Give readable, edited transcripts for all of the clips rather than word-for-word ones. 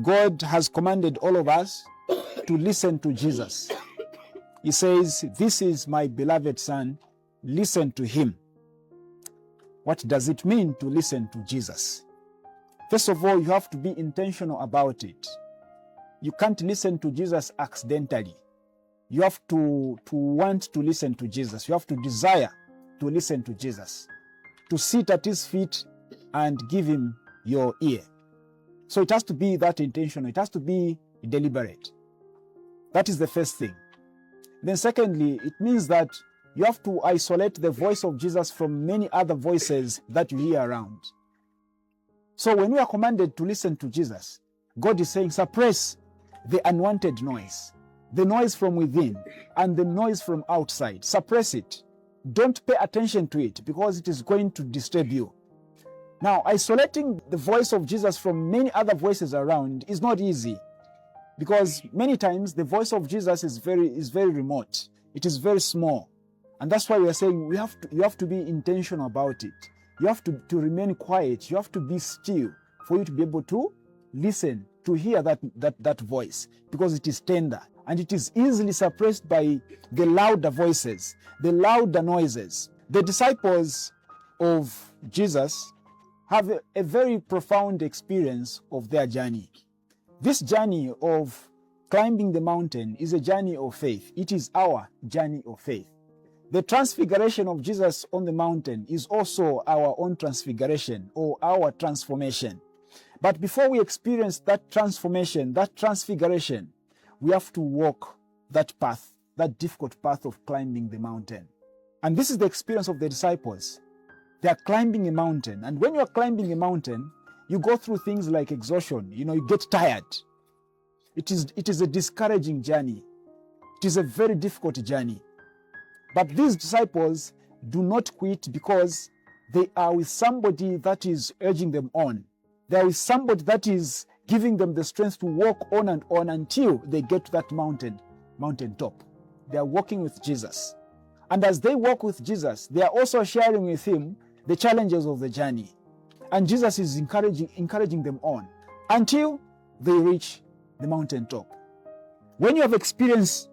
God has commanded all of us to listen to Jesus. He says, "This is my beloved Son, listen to him." What does it mean to listen to Jesus? First of all, you have to be intentional about it. You can't listen to Jesus accidentally. You have to want to listen to Jesus. You have to desire to listen to Jesus, to sit at his feet and give him your ear. So it has to be that intentional. It has to be deliberate. That is the first thing. Then secondly, it means that you have to isolate the voice of Jesus from many other voices that you hear around. So when we are commanded to listen to Jesus, God is saying, suppress the unwanted noise, the noise from within and the noise from outside. Suppress it. Don't pay attention to it because it is going to disturb you. Now, isolating the voice of Jesus from many other voices around is not easy, because many times the voice of Jesus is very remote. It is very small. And that's why we are saying you have to be intentional about it. You have to remain quiet. You have to be still for you to be able to listen, to hear that voice, because it is tender and it is easily suppressed by the louder voices, the louder noises. The disciples of Jesus have a very profound experience of their journey. This journey of climbing the mountain is a journey of faith. It is our journey of faith. The transfiguration of Jesus on the mountain is also our own transfiguration or our transformation. But before we experience that transformation, that transfiguration, we have to walk that path, that difficult path of climbing the mountain. And this is the experience of the disciples. They are climbing a mountain. And when you are climbing a mountain, you go through things like exhaustion. You get tired. It is a discouraging journey. It is a very difficult journey. But these disciples do not quit because they are with somebody that is urging them on. There is somebody that is giving them the strength to walk on and on until they get to that mountain top. They are walking with Jesus. And as they walk with Jesus, they are also sharing with him the challenges of the journey. And Jesus is encouraging them on until they reach the mountain top. When you have experienced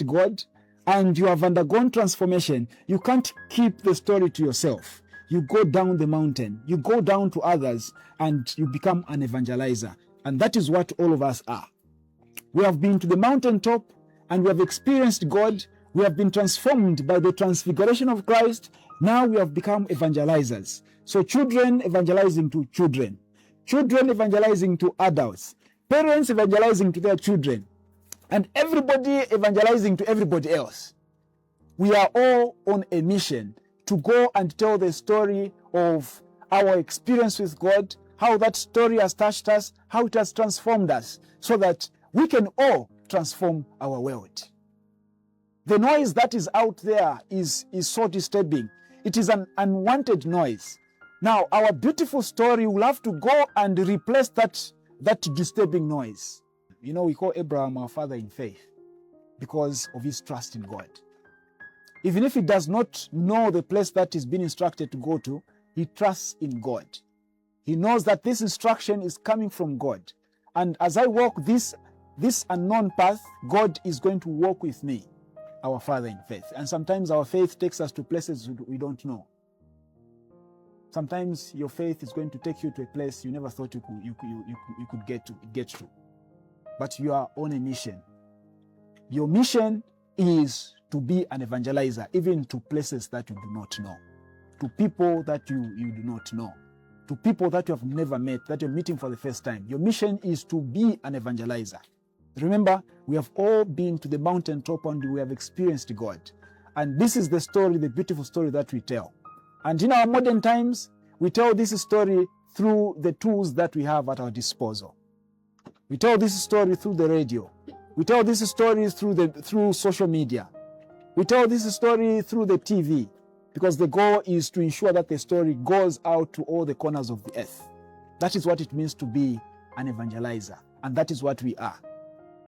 God and you have undergone transformation, you can't keep the story to yourself. You go down the mountain, you go down to others, and you become an evangelizer. And that is what all of us are. We have been to the mountaintop and we have experienced God. We have been transformed by the transfiguration of Christ. Now we have become evangelizers. So children evangelizing to children, children evangelizing to adults, parents evangelizing to their children, and everybody evangelizing to everybody else. We are all on a mission to go and tell the story of our experience with God, how that story has touched us, how it has transformed us, so that we can all transform our world. The noise that is out there is so disturbing. It is an unwanted noise. Now, our beautiful story will have to go and replace that disturbing noise. We call Abraham our father in faith because of his trust in God. Even if he does not know the place that he's been instructed to go to, he trusts in God. He knows that this instruction is coming from God. And as I walk this unknown path, God is going to walk with me, our father in faith. And sometimes our faith takes us to places we don't know. Sometimes your faith is going to take you to a place you never thought you could get to. But you are on a mission. Your mission is to be an evangelizer, even to places that you do not know, to people that you do not know, to people that you have never met, that you're meeting for the first time. Your mission is to be an evangelizer. Remember, we have all been to the mountaintop and we have experienced God. And this is the story, the beautiful story that we tell. And in our modern times, we tell this story through the tools that we have at our disposal. We tell this story through the radio. We tell this story through social media. We tell this story through the TV, because the goal is to ensure that the story goes out to all the corners of the earth. That is what it means to be an evangelizer, and that is what we are.